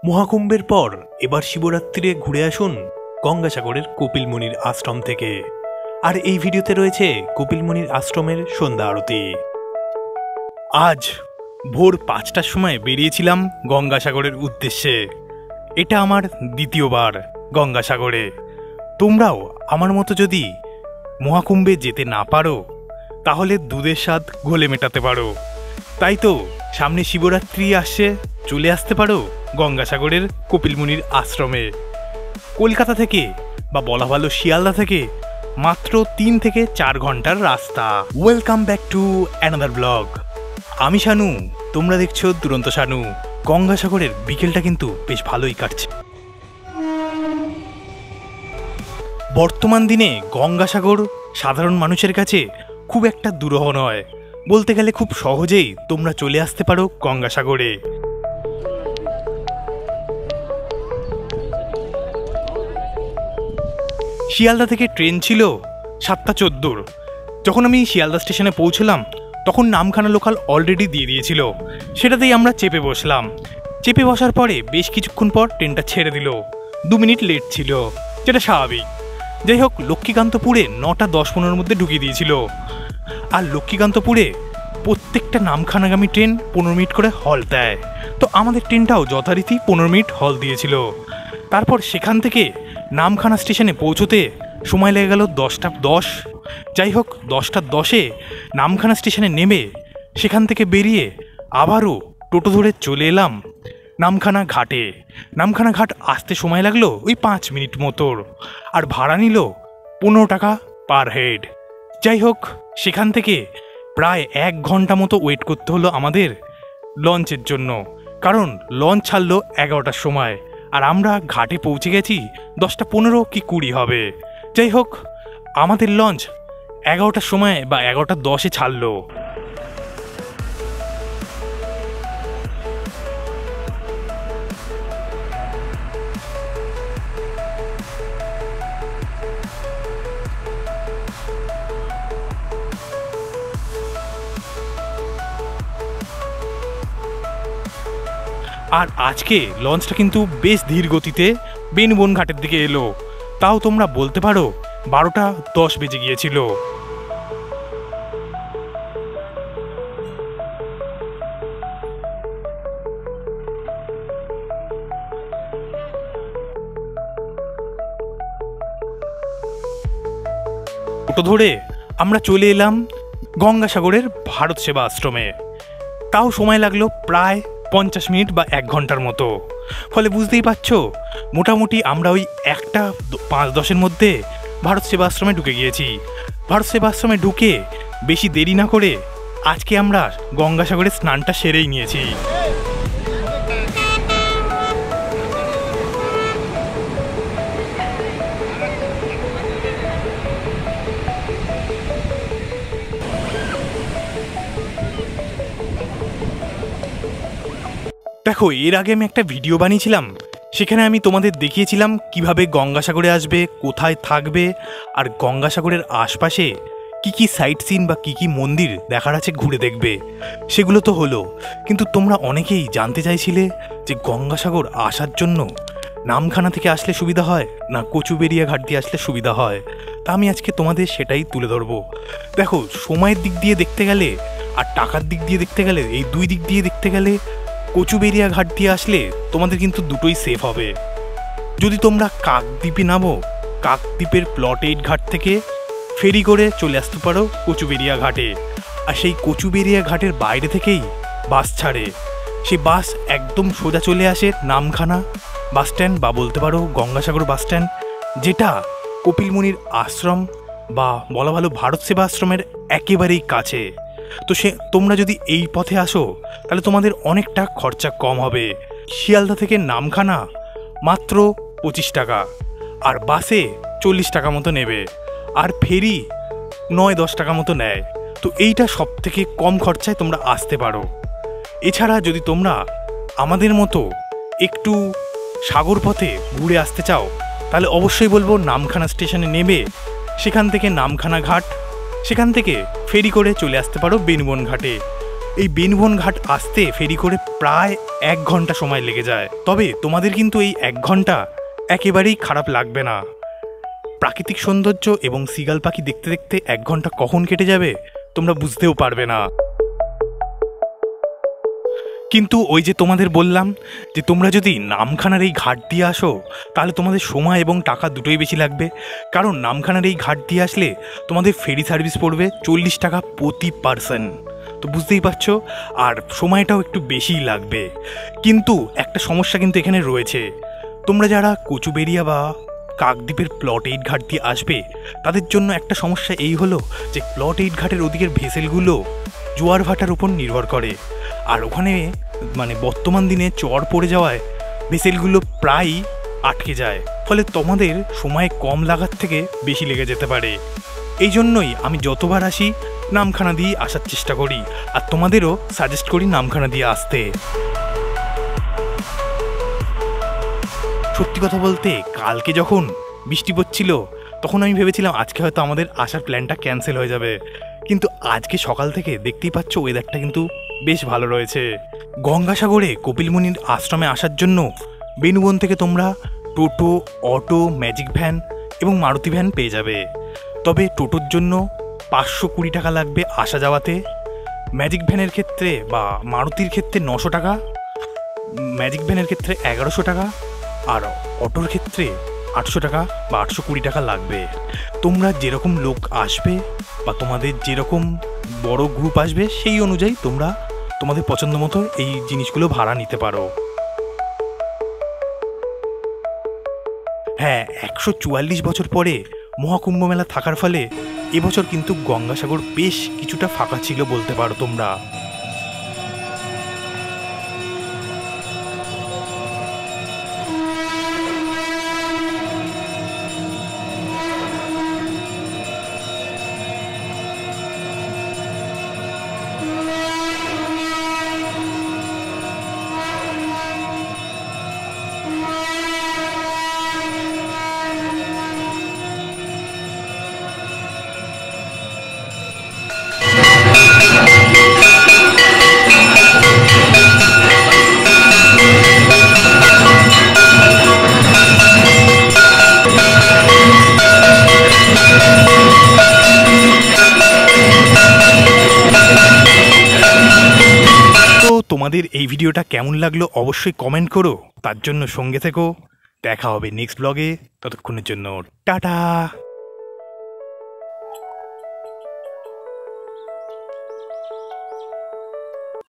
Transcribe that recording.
মহাকুম্ভের পর এবার শিবরাত্রিরে ঘুরে আসুন গঙ্গাসাগরের কপিলমুনির আশ্রম থেকে। আর এই ভিডিওতে রয়েছে কপিলমুনির আশ্রমের সন্ধ্যা আরতি। আজ ভোর 5টার সময় বেরিয়েছিলাম গঙ্গাসাগরের উদ্দেশ্যে। এটা আমার দ্বিতীয়বার গঙ্গাসাগরে। তোমরাও আমার মতো যদি মহাকুম্ভে যেতে না পারো তাহলে দুধের স্বাদ ঘোলে মেটাতে পারো। তাই তো সামনে শিবরাত্রি আসছে, চলে আসতে পারো গঙ্গাসাগরের কপিলমুনির আশ্রমে। কলকাতা থেকে বা বলা ভালো শিয়ালদা থেকে মাত্র 3 থেকে 4 ঘন্টার রাস্তা। Welcome back to another blog. আমি শানু, তোমরা দেখছো দুরন্ত শানু। গঙ্গাসাগরের বিকেলটা কিন্তু বেশ ভালোই কাটছে। বর্তমান দিনে গঙ্গাসাগর সাধারণ মানুষের কাছে খুব একটা দুরূহ নয়, বলতে গেলে খুব সহজেই তোমরা চলে আসতে পারো গঙ্গাসাগরে। শিয়ালদা থেকে ট্রেন ছিল 7:14। যখন আমি শিয়ালদা স্টেশনে পৌঁছলাম তখন নামখানা লোকাল অলরেডি দিয়ে দিয়েছিল, সেটাতেই আমরা চেপে বসলাম। চেপে বসার পরে বেশ কিছুক্ষণ পর ট্রেনটা ছেড়ে দিল। 2 মিনিট লেট ছিল, যেটা স্বাভাবিক। যাই হোক, লক্ষ্মীকান্তপুরে 9:10-15 মধ্যে ঢুকিয়ে দিয়েছিল। আর লক্ষ্মীকান্তপুরে প্রত্যেকটা নামখানাগামী ট্রেন 15 মিনিট করে হল দেয়। তো আমাদের ট্রেনটাও যথারীতি 15 মিনিট হল দিয়েছিল। তারপর সেখান থেকে নামখানা স্টেশনে পৌঁছতে সময় লেগে গেল 10:10। যাই হোক, 10:10-এ নামখানা স্টেশনে নেমে সেখান থেকে বেরিয়ে আবারও টোটো ধরে চলে এলাম নামখানা ঘাটে। নামখানা ঘাট আসতে সময় লাগলো ওই 5 মিনিট মতো, আর ভাড়া নিল 15 টাকা পার হেড। যাই হোক, সেখান থেকে প্রায় 1 ঘন্টা মতো ওয়েট করতে হলো আমাদের লঞ্চের জন্য, কারণ লঞ্চ ছাড়লো 11টার সময় আর আমরা ঘাটে পৌঁছে গেছি 10:15 কি 20 হবে। যাই হোক, আমাদের লঞ্চ 11টার সময় বা 11:10-এ ছাড়লো। আর আজকে লঞ্চটা কিন্তু বেশ ধীর গতিতে বেনবন ঘাটের দিকে এলো। তাও তোমরা বলতে পারো 12:10 বেজে গিয়েছিল। টোটো ধরে আমরা চলে এলাম গঙ্গাসাগরের ভারত সেবা আশ্রমে। তাও সময় লাগলো প্রায় 50 মিনিট বা 1 ঘন্টার মতো। ফলে বুঝতেই পারছো, মোটামুটি আমরা ওই 1:05-10-এর মধ্যে ভারত সেবা আশ্রমে ঢুকে গিয়েছি। ভারত সেবা আশ্রমে ঢুকে বেশি দেরি না করে আজকে আমরা গঙ্গাসাগরের স্নানটা সেরেই নিয়েছি। দেখো, এর আগে আমি একটা ভিডিও বানিয়েছিলাম, সেখানে আমি তোমাদের দেখিয়েছিলাম কিভাবে গঙ্গাসাগরে আসবে, কোথায় থাকবে, আর গঙ্গাসাগরের আশপাশে কি কি সাইট সিন বা কি কি মন্দির দেখার আছে ঘুরে দেখবে। সেগুলো তো হলো, কিন্তু তোমরা অনেকেই জানতে চাইছিলে যে গঙ্গাসাগর আসার জন্য নামখানা থেকে আসলে সুবিধা হয় না কচুবেড়িয়া ঘাট দিয়ে আসলে সুবিধা হয়। তা আমি আজকে তোমাদের সেটাই তুলে ধরবো। দেখো, সময়ের দিক দিয়ে দেখতে গেলে আর টাকার দিক দিয়ে দেখতে গেলে, এই 2 দিক দিয়ে দেখতে গেলে কচুবেড়িয়া ঘাট দিয়ে আসলে তোমাদের কিন্তু দুটোই সেফ হবে। যদি তোমরা কাকদ্বীপে নামো, কাকদ্বীপের প্লট 8 ঘাট থেকে ফেরি করে চলে আসতে পারো কচুবেড়িয়া ঘাটে। আর সেই কচুবেড়িয়া ঘাটের বাইরে থেকেই বাস ছাড়ে। সেই বাস একদম সোজা চলে আসে নামখানা বাস স্ট্যান্ড বা বলতে পারো গঙ্গাসাগর বাস স্ট্যান্ড, যেটা কপিলমুনির আশ্রম বা বলা ভালো ভারত সেবা আশ্রমের একেবারেই কাছে। তো তোমরা যদি এই পথে আসো তাহলে তোমাদের অনেকটা খরচা কম হবে। শিয়ালদা থেকে নামখানা মাত্র 25 টাকা, আর বাসে 40 টাকা মতো নেবে, আর ফেরি 9-10 টাকা মতো নেয়। তো এইটা সব থেকে কম খরচায় তোমরা আসতে পারো। এছাড়া যদি তোমরা আমাদের মতো একটু সাগর পথে ঘুরে আসতে চাও তাহলে অবশ্যই বলবো নামখানা স্টেশনে নেমে সেখান থেকে নামখানা ঘাট, সেখান থেকে ফেরি করে চলে আসতে পারো বেনবন ঘাটে। এই বেনুবন ঘাট আসতে ফেরি করে প্রায় 1 ঘন্টা সময় লেগে যায়। তবে তোমাদের কিন্তু এই 1 ঘন্টা একেবারেই খারাপ লাগবে না। প্রাকৃতিক সৌন্দর্য এবং সিগাল পাখি দেখতে দেখতে 1 ঘন্টা কখন কেটে যাবে তোমরা বুঝতেও পারবে না। কিন্তু ওই যে তোমাদের বললাম যে তোমরা যদি নামখানার এই ঘাট দিয়ে আসো তাহলে তোমাদের সময় এবং টাকা দুটোই বেশি লাগবে। কারণ নামখানার এই ঘাট দিয়ে আসলে তোমাদের ফেরি সার্ভিস পড়বে 40 টাকা প্রতি পার্সন। তো বুঝতেই পারছো, আর সময়টাও একটু বেশিই লাগবে। কিন্তু একটা সমস্যা কিন্তু এখানে রয়েছে। তোমরা যারা কচুবেড়িয়া বা কাকদ্বীপের প্লট 8 ঘাট দিয়ে আসবে তাদের জন্য একটা সমস্যা এই হলো যে প্লট 8 ঘাটের ওদিকের ভেসেলগুলো জোয়ার ভাটার উপর নির্ভর করে। আর ওখানে মানে বর্তমান দিনে চর পড়ে যাওয়ায় ভেসেলগুলো প্রায়ই আটকে যায়, ফলে তোমাদের সময় কম লাগার থেকে বেশি লেগে যেতে পারে। এই জন্যই আমি যতবার আসি নামখানা দিয়ে আসার চেষ্টা করি, আর তোমাদেরও সাজেস্ট করি নামখানা দিয়ে আসতে। সত্যি কথা বলতে কালকে যখন বৃষ্টি পড়ছিল তখন আমি ভেবেছিলাম আজকে হয়তো আমাদের আসার প্ল্যানটা ক্যান্সেল হয়ে যাবে, কিন্তু আজকে সকাল থেকে দেখতেই পাচ্ছ ওয়েদারটা কিন্তু বেশ ভালো রয়েছে। গঙ্গাসাগরে কপিলমুনির আশ্রমে আসার জন্য বেনুবন থেকে তোমরা টোটো, অটো, ম্যাজিক ভ্যান এবং মারুতি ভ্যান পেয়ে যাবে। তবে টোটোর জন্য 520 টাকা লাগবে আসা যাওয়াতে, ম্যাজিক ভ্যানের ক্ষেত্রে বা মারুতির ক্ষেত্রে 900 টাকা, ম্যাজিক ভ্যানের ক্ষেত্রে 1100 টাকা, আর অটোর ক্ষেত্রে 800 টাকা বা 820 টাকা লাগবে। তোমরা যেরকম লোক আসবে বা তোমাদের যেরকম বড় গ্রুপ আসবে সেই অনুযায়ী তোমরা তোমাদের পছন্দ মতো এই জিনিসগুলো ভাড়া নিতে পারো। হ্যাঁ, 144 বছর পরে মহাকুম্ভ মেলা থাকার ফলে এবছর কিন্তু গঙ্গাসাগর বেশ কিছুটা ফাঁকা ছিল বলতে পারো তোমরা। তোমাদের এই ভিডিওটা কেমন লাগলো অবশ্যই কমেন্ট করো, তার জন্য সঙ্গে থেকো। দেখা হবে নেক্সট ব্লগে, ততক্ষণের জন্য টাটা।